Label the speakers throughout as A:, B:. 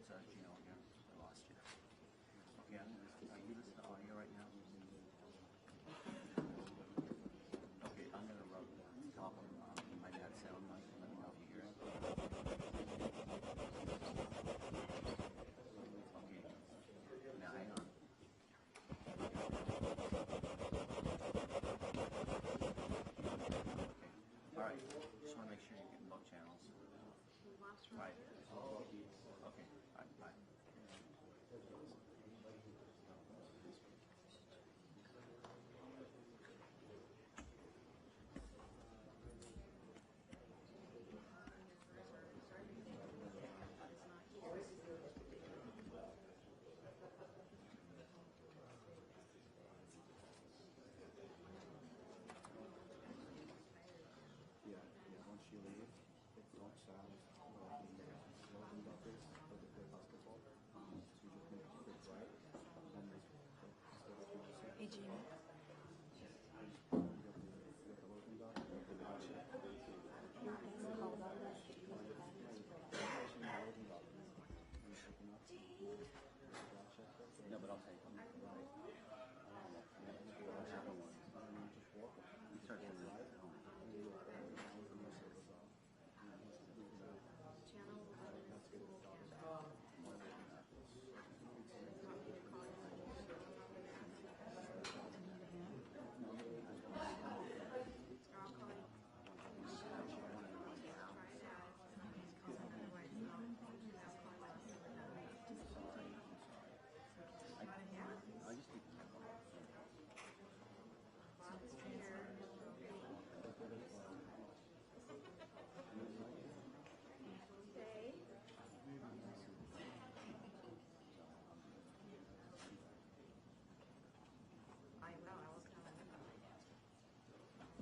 A: Gino again. I lost you. Okay, are you listening to audio right now? Okay, I'm going to rub the top of my dad's sound mic and let me know if you hear it. Okay, now hang on. Okay, all right, just want to make sure you're getting both channels. Right. Okay, all right, bye.
B: Yeah, once you leave, it don't sound like the loading buckets for the play basketball. So you just make it quick right, and then
C: Hey, Gina.
B: you get the loading dock, you have to watch it.
A: No, but I'll take them. Right. What happened was, you start doing that at home.
C: Channel 11 is school camera. I'll call you. Try it out. Otherwise,
A: I just need to check on it.
C: Okay. I will. I will come.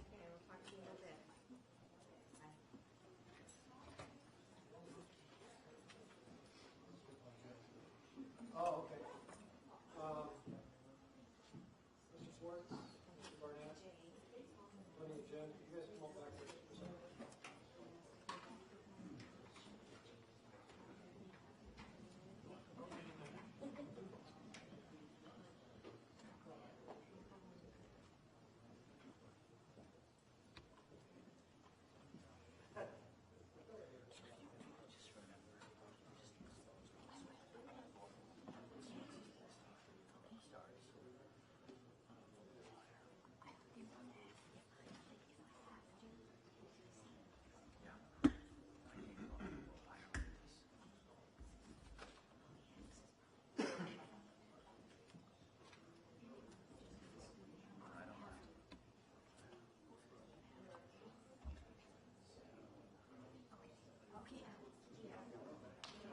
C: Okay, we'll talk to you in a bit. Bye.
D: Oh, okay. Mr. Schwartz, Mr. Barnett, Tony and Jen, you guys come up back here for a second.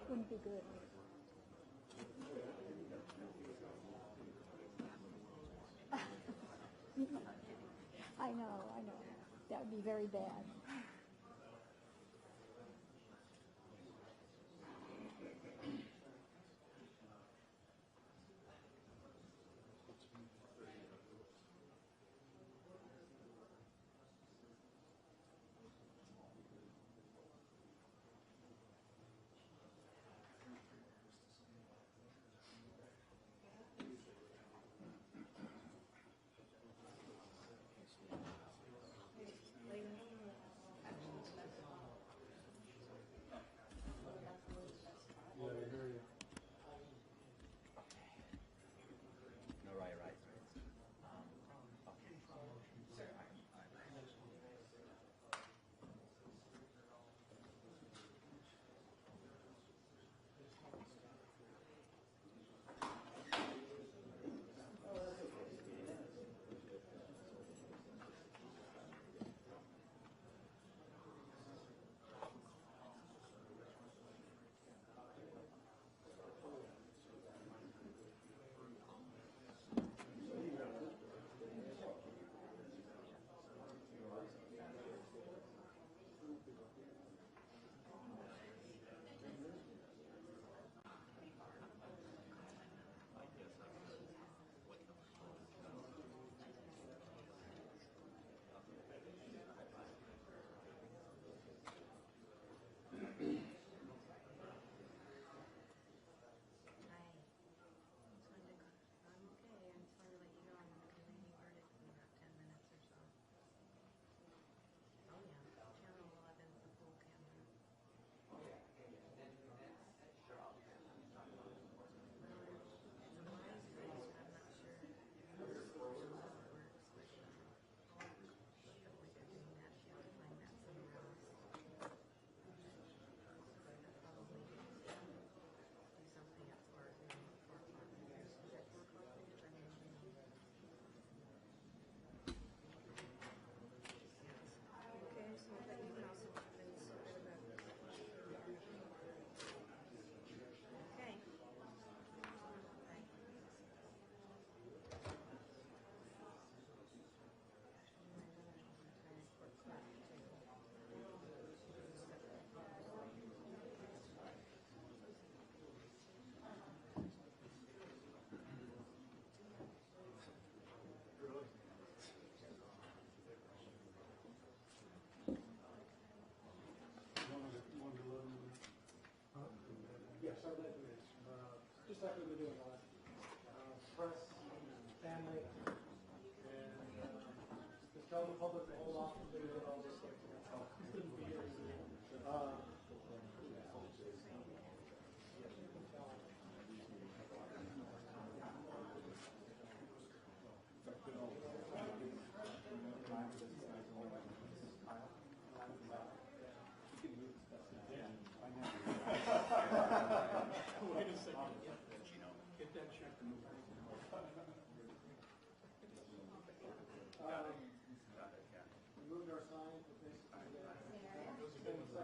E: Wouldn't be good. I know. That would be very bad.
D: start letting you, just like we've been doing a lot. Press, family, and just tell the public to hold off until we get all this stuff. Wait a second. Get that check. We moved our sign to basically,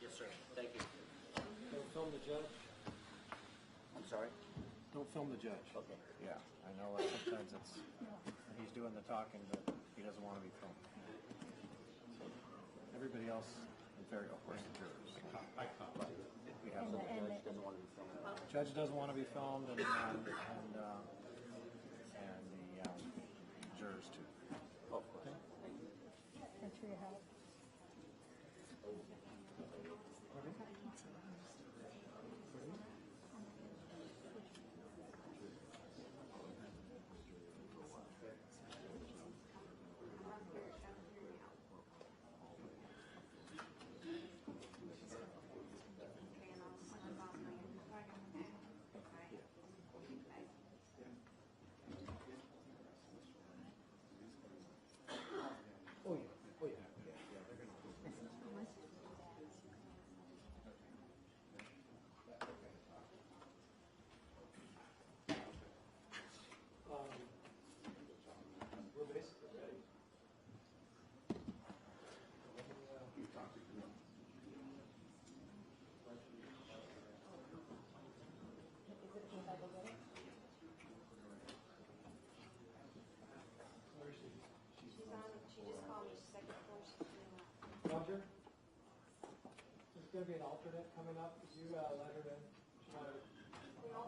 A: Yes, sir. Thank you.
D: Don't film the judge.
A: I'm sorry?
D: Don't film the judge.
A: Okay.
D: Yeah, I know sometimes he's doing the talking, but he doesn't want to be filmed. Everybody else is very, of course, the jurors. We have
E: And
D: the
E: the- and
A: Judge
E: the-
A: doesn't want to be filmed.
D: judge doesn't want to be filmed, and the jurors too.
A: Oh, of course.
E: Thanks for your help.
D: Oh yeah, oh yeah, yeah. They're gonna. We're basically ready. Roger? There's gonna be an alternate coming up. Could you let her in?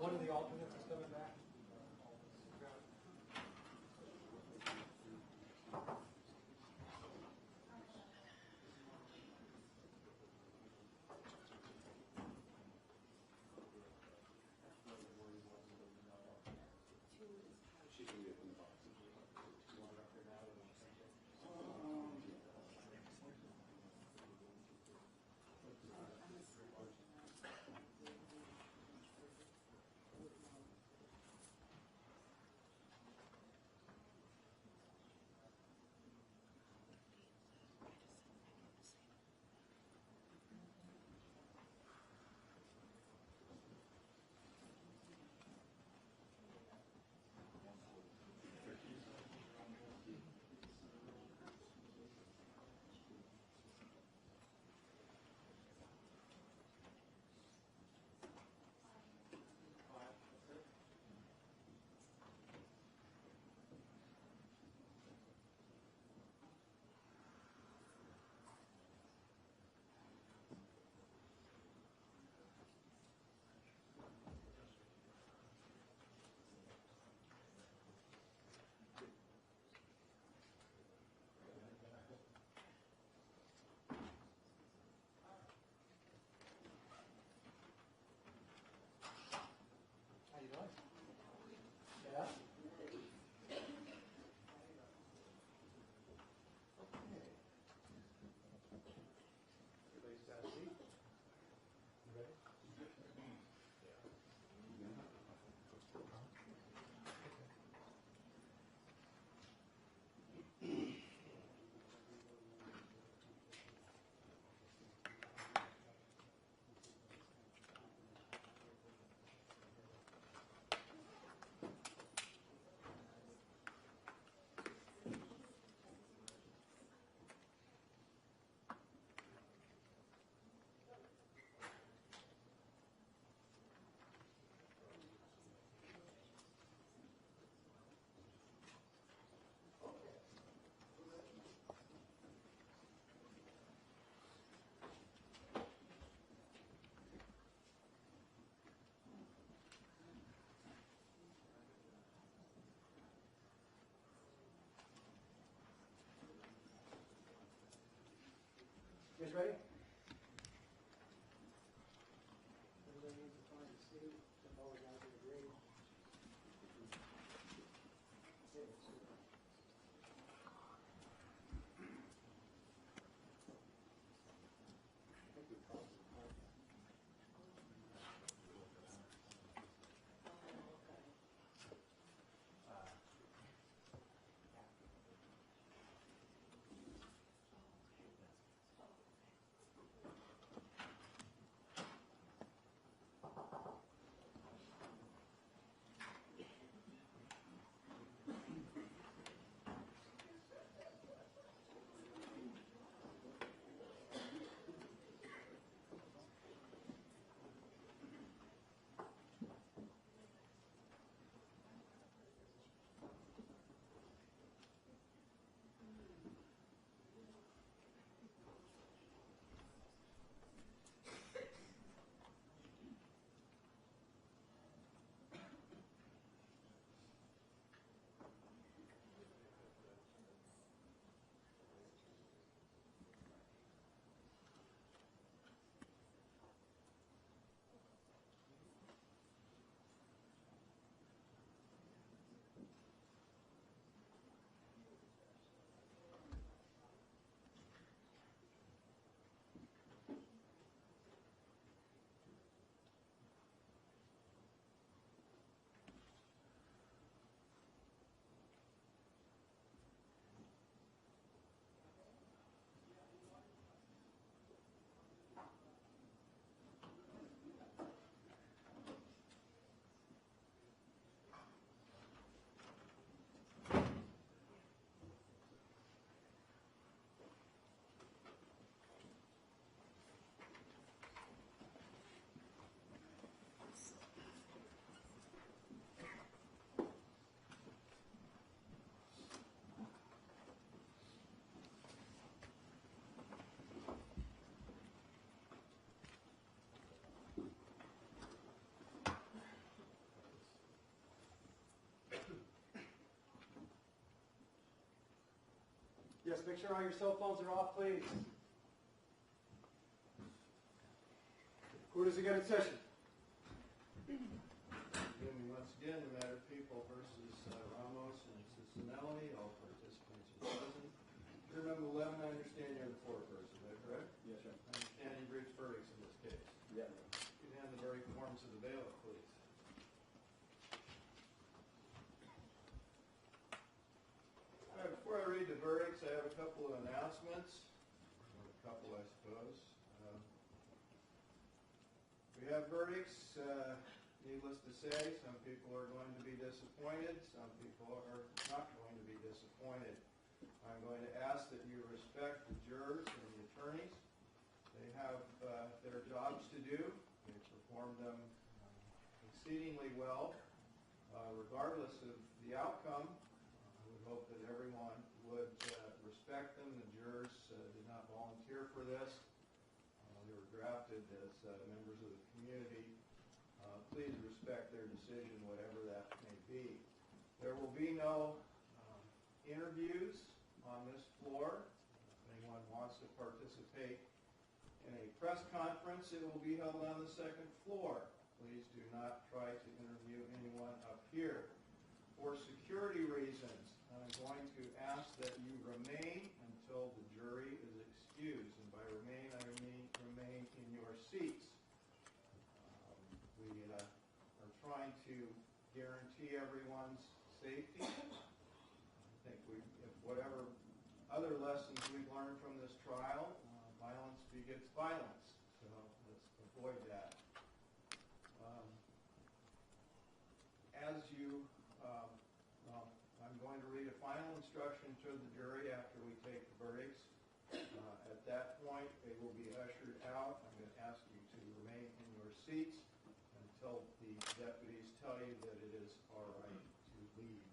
D: One of the alternates is coming back. How you doing? Yeah? Everybody's got a seat? You ready? You guys ready? Everybody needs to find a seat. The fellow guys are agreeing. Okay, let's do it. Yes, make sure all your cell phones are off, please. Court is again in session.
C: Once again, the matter of people versus Ramos and Cicinelli, all participants are present. Juror number 11, I understand you're the foreperson, is that correct?
B: Yes, sir.
C: I understand you reached verdicts in this case.
B: Yeah.
C: You can hand the verdict forms to the bailiff, please. All right, before I read the verdicts, I have a couple of announcements. Or a couple, I suppose. We have verdicts. Needless to say, some people are going to be disappointed. Some people are not going to be disappointed. I'm going to ask that you respect the jurors and the attorneys. They have their jobs to do. They performed them exceedingly well. Regardless of the outcome, I would hope that everyone would respect them. The jurors did not volunteer for this. They were drafted as members of the community. Please respect their decision, whatever that may be. There will be no interviews on this floor. If anyone wants to participate in a press conference, it will be held on the second floor. Please do not try to interview anyone up here. For security reasons, I'm going to ask that you remain until the jury is excused. And by remain, I mean remain in your seats. We are trying to guarantee everyone's safety. I think if whatever other lessons we've learned from this trial, violence begets violence. So let's avoid that. As you, I'm going to read a final instruction to the jury after we take the verdicts. At that point, they will be ushered out. I'm going to ask you to remain in your seats until the deputies tell you that it is all right to leave.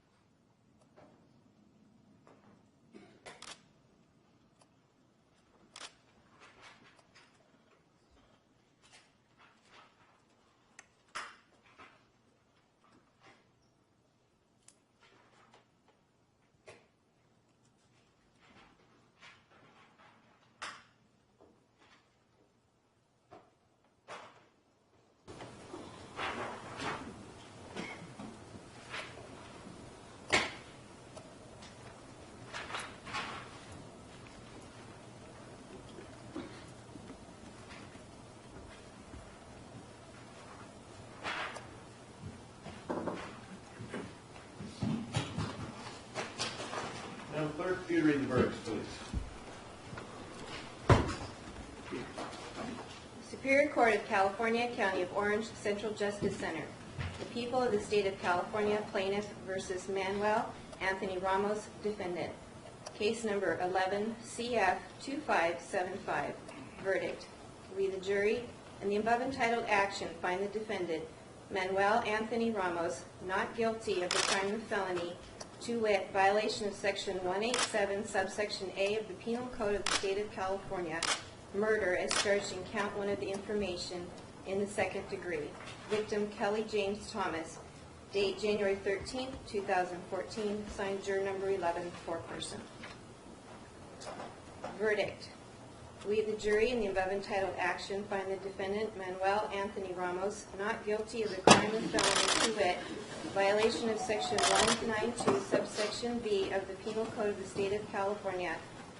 C: Madam Clerk, if you'd read the verdicts, please.
F: Superior Court of California, County of Orange, Central Justice Center. The people of the state of California, plaintiff versus Manuel Anthony Ramos, defendant. Case number 11 CF 2575. Verdict. We, the jury, in the above entitled action, find the defendant, Manuel Anthony Ramos, not guilty of the crime of felony, to wit, violation of Section 187, subsection A of the Penal Code of the State of California, murder as charged in count 1 of the information in the second degree. Victim Kelly James Thomas. Date January 13, 2014. Signed juror number 11, foreperson. Verdict. We, the jury, in the above entitled action, find the defendant, Manuel Anthony Ramos, not guilty of the crime of felony, to wit, violation of Section 192, subsection B of the Penal Code of the State of California,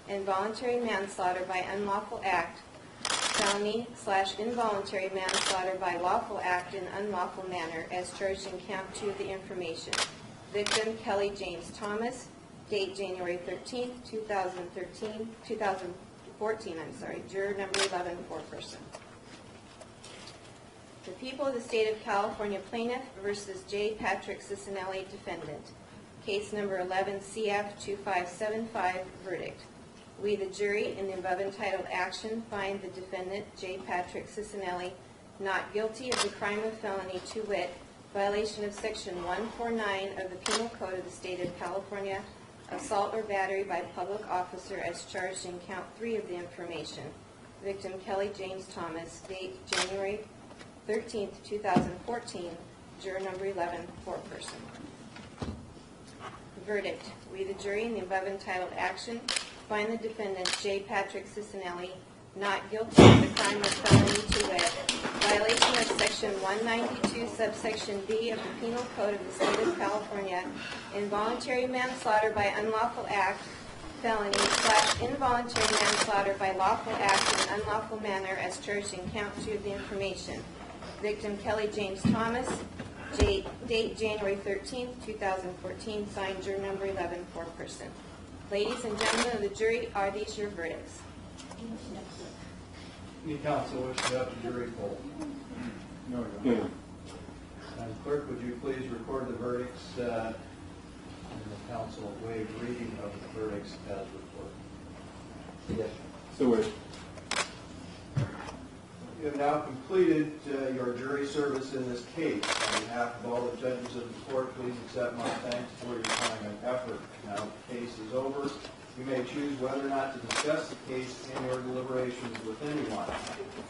F: involuntary manslaughter by unlawful act, felony/involuntary manslaughter by lawful act in unlawful manner, as charged in count 2 of the information. Victim Kelly James Thomas. Date January 13, 2014. Juror number 11, foreperson. The people of the state of California, plaintiff versus J. Patrick Cicinelli, defendant. Case number 11 CF 2575. Verdict. We, the jury, in the above entitled action, find the defendant, J. Patrick Cicinelli, not guilty of the crime of felony, to wit, violation of Section 149 of the Penal Code of the State of California, assault or battery by public officer as charged in count 3 of the information. Victim Kelly James Thomas. Date January 13, 2014. Juror number 11, foreperson. Verdict. We, the jury, in the above entitled action, find the defendant, J. Patrick Cicinelli, not guilty of the crime of felony to wit, violation of Section 192, subsection B of the Penal Code of the State of California, involuntary manslaughter by unlawful act, felony / involuntary manslaughter by lawful act in an unlawful manner as charged in count 2 of the information. Victim Kelly James Thomas, date January 13, 2014, signed juror number 11, foreperson. Ladies and gentlemen of the jury, are these your verdicts?
C: Any counsel wish to have the jury poll?
B: No.
C: Madam Clerk, would you please record the verdicts and the counsel waive reading of the verdicts as reported? Yes.
B: So wait.
C: You have now completed your jury service in this case. On behalf of all the judges of the court, please accept my thanks for your time and effort. Now the case is over. You may choose whether or not to discuss the case in your deliberations with anyone.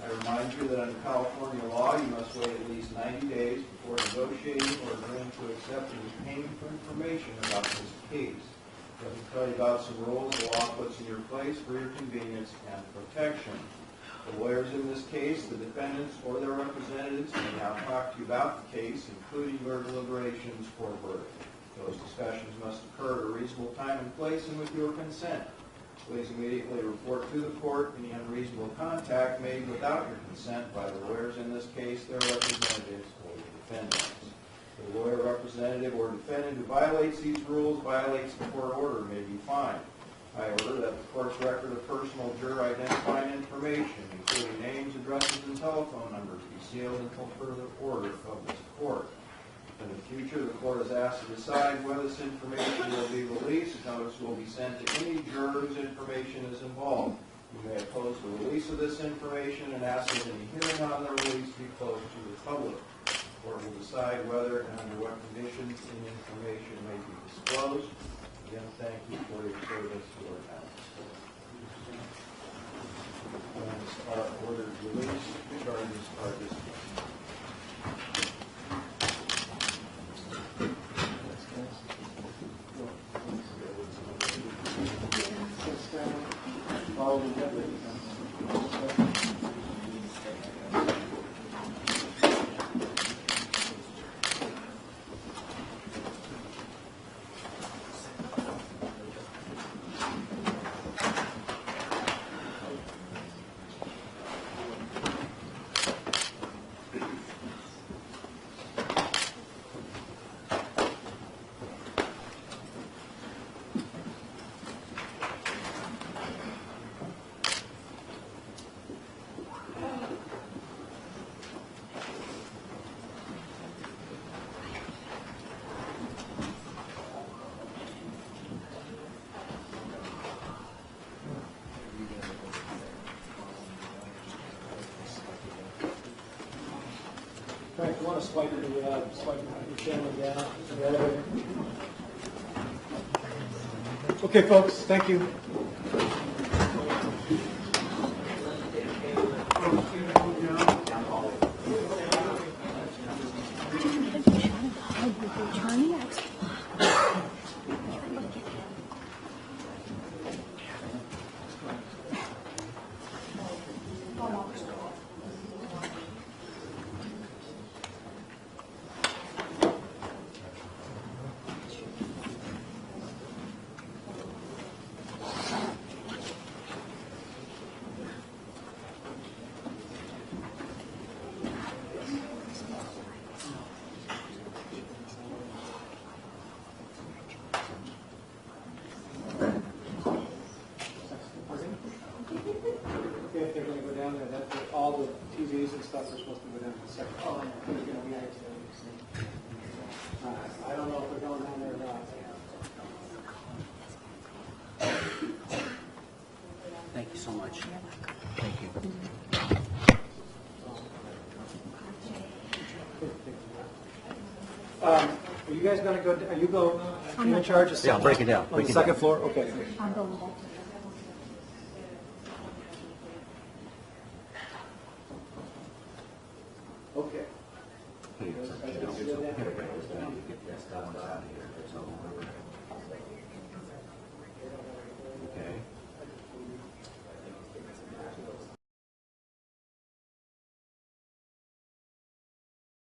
C: I remind you that under California law, you must wait at least 90 days before negotiating or agreeing to accept any payment for information about this case. Let me tell you about some rules the law puts in your place for your convenience and protection. The lawyers in this case, the defendants, or their representatives may now talk to you about the case, including your deliberations for verdict. Those discussions must occur at a reasonable time and place and with your consent. Please immediately report to the court any unreasonable contact made without your consent by the lawyers in this case, their representatives, or the defendants. The lawyer, representative, or defendant who violates these rules, violates the court order, may be fined. I order that the court's record of personal juror identifying information, including names, addresses, and telephone numbers, be sealed until further order of this court. In the future, the court is asked to decide whether this information will be released. Notice will be sent to any juror whose information is involved. You may oppose the release of this information and ask that any hearing on the release be closed to the public. The court will decide whether and under what conditions any information may be disclosed. Again, thank you for your service to our house. Plans are ordered released. Charges are dismissed.
D: Frank, you want to swipe the channel down? The elevator? Okay, folks, thank you. If they're going to go down there, all the TVs and stuff are supposed to go down to the second floor. I don't know if they're going down there or not.
A: Thank you so much. Thank you.
D: Are you guys going to go, are you in charge of?
A: Yeah, break it down.
D: On the second floor? Okay.
E: I'm going back.
D: Okay.
A: Here you go.